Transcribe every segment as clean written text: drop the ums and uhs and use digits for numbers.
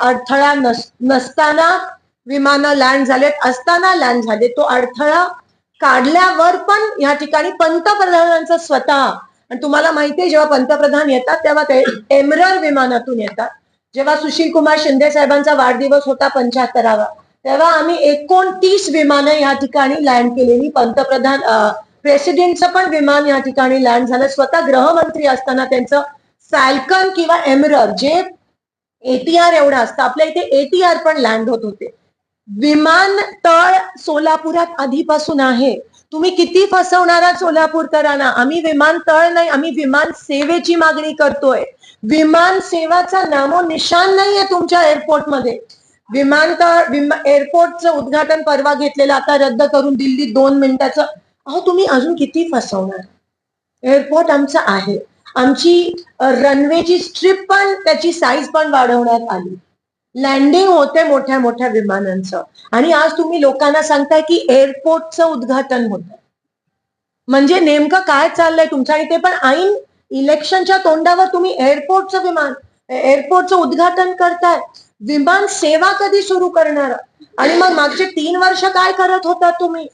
अडथळा नसताना विमानं लँड झालेत, असताना लँड झाले. तो अडथळा काढल्यावर पण या ठिकाणी पंतप्रधानांचं स्वतः, आणि तुम्हाला माहितीये जेव्हा पंतप्रधान येतात तेव्हा ते एमरर विमानातून येतात. जेव्हा सुशील कुमार शिंदे साहेबांचा वाढदिवस होता 75वा, तेव्हा आम्ही 29 विमानं या ठिकाणी लँड केलेली. पंतप्रधान प्रेसिडेंटचं पण विमान या ठिकाणी लँड झालं. स्वतः गृहमंत्री असताना त्यांचं फॅल्कन किंवा एमरर जे ATR एवढं असतं, आपल्या इथे ATR पण लँड होत होते. विमानतळ सोलापुरात आधीपासून आहे. तुम्ही किती फसवणार आहात सोलापूरकरांना? आम्ही विमानतळ नाही, आम्ही विमान सेवेची मागणी करतोय. विमान सेवाचा नामोनिशान नाहीये तुमच्या एअरपोर्टमध्ये. विमानतळ एअरपोर्टचं उद्घाटन परवा घेतलेलं आता रद्द करून दिल्लीत 2 मिनिटाचं. अहो तुम्ही अजून किती फसवणार? एअरपोर्ट आमचं आहे. आमची रनवेची स्ट्रिप पण त्याची साईज पण वाढवण्यात आली. लँडिंग होते मोठ्या मोठ्या विमानांचं, आणि आज तुम्ही लोकांना सांगताय की एअरपोर्टचं उद्घाटन होतं. म्हणजे नेमकं काय चाललंय तुमच्या इथे? पण ऐन इलेक्शनच्या तोंडावर तुम्ही एअरपोर्टचं उद्घाटन करताय. विमान सेवा कधी सुरू करणार? आणि मग मागचे 3 वर्ष काय करत होता तुम्ही?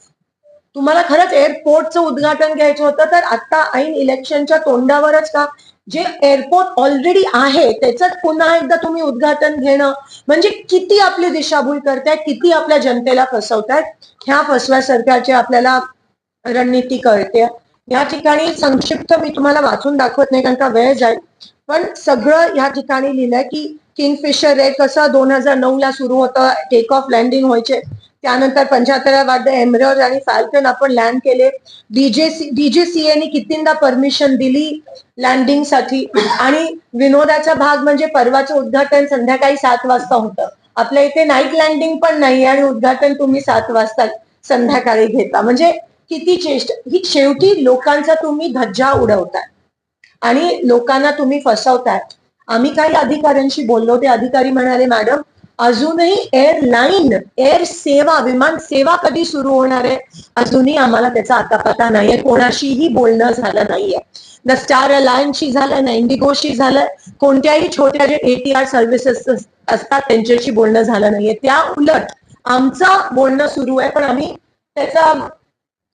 तुम्हाला खरंच एअरपोर्टचं उद्घाटन घ्यायचं होतं तर आता ऐन इलेक्शनच्या तोंडावरच का? जे एअरपोर्ट ऑलरेडी आहे त्याच पुन्हा एकदा तुम्ही उद्घाटन घेणं म्हणजे किती आपली दिशाभूल करतायत, किती आपल्या जनतेला फसवतायत. ह्या फसव्या सरकारची आपल्याला रणनीती कळते. या ठिकाणी संक्षिप्त मी तुम्हाला वाचून दाखवत नाही कारण का वेळ जाईल, पण सगळं या ठिकाणी लिहिलंय की किंगफिशर रेड कसं 2009 ला सुरू होतं, टेक ऑफ लँडिंग व्हायचे. त्यानंतर 75व्या वाढ एमरर आणि फॅल्कन आपण लँड केले. DGCA कितींदा परमिशन दिली लँडिंगसाठी. आणि विनोदाचा भाग म्हणजे परवाचं उद्घाटन संध्याकाळी 7 वाजता होतं. आपल्या इथे नाईट लँडिंग पण नाही आणि उद्घाटन तुम्ही 7 वाजता संध्याकाळी घेता. म्हणजे किती चेष्टा ही! शेवटी लोकांचा तुम्ही धज्जा उडवताय आणि लोकांना तुम्ही फसवताय. आम्ही काही अधिकाऱ्यांशी बोललो, ते अधिकारी म्हणाले मॅडम अजूनही एअर सेवा, विमान सेवा कधी सुरू होणार आहे अजूनही आम्हाला त्याचा आता पता नाहीये. कोणाशीही बोलणं झालं नाहीये. न स्टार अलायन्सशी झालं, ना इंडिगोशी झालं, कोणत्याही छोट्या जे ATR सर्व्हिसेस असतात त्यांच्याशी बोलणं झालं नाहीये. त्या उलट आमचं बोलणं सुरू आहे, पण आम्ही त्याचा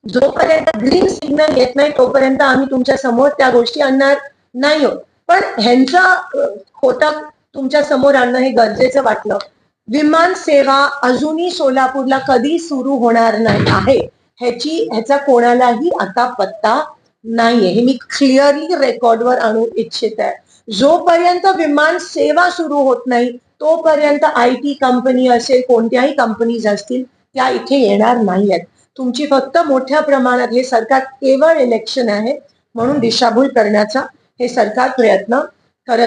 जोपर्यंत ग्रीन सिग्नल येत नाही तोपर्यंत आम्ही तुमच्या समोर त्या गोष्टी आणणार नाही आहोत. पण ह्यांचा खोटा तुमच्या समोर आणणं हे गरजेचं वाटलं. विमान सेवा अजूनही सोलापूरला कधी सुरू होणार नाही आहे ह्याचा कोणालाही आता पत्ता नाहीये. हे मी क्लिअरली रेकॉर्डवर आणू इच्छित आहे. जोपर्यंत विमान सेवा सुरू होत नाही तोपर्यंत IT कंपनी असेल, कोणत्याही कंपनीज असतील त्या इथे येणार नाहीयेत. तुमची फक्त मोठ्या प्रमाणात हे सरकार केवळ इलेक्शन आहे म्हणून दिशाभूल करण्याचा हे सरकार प्रयत्न करत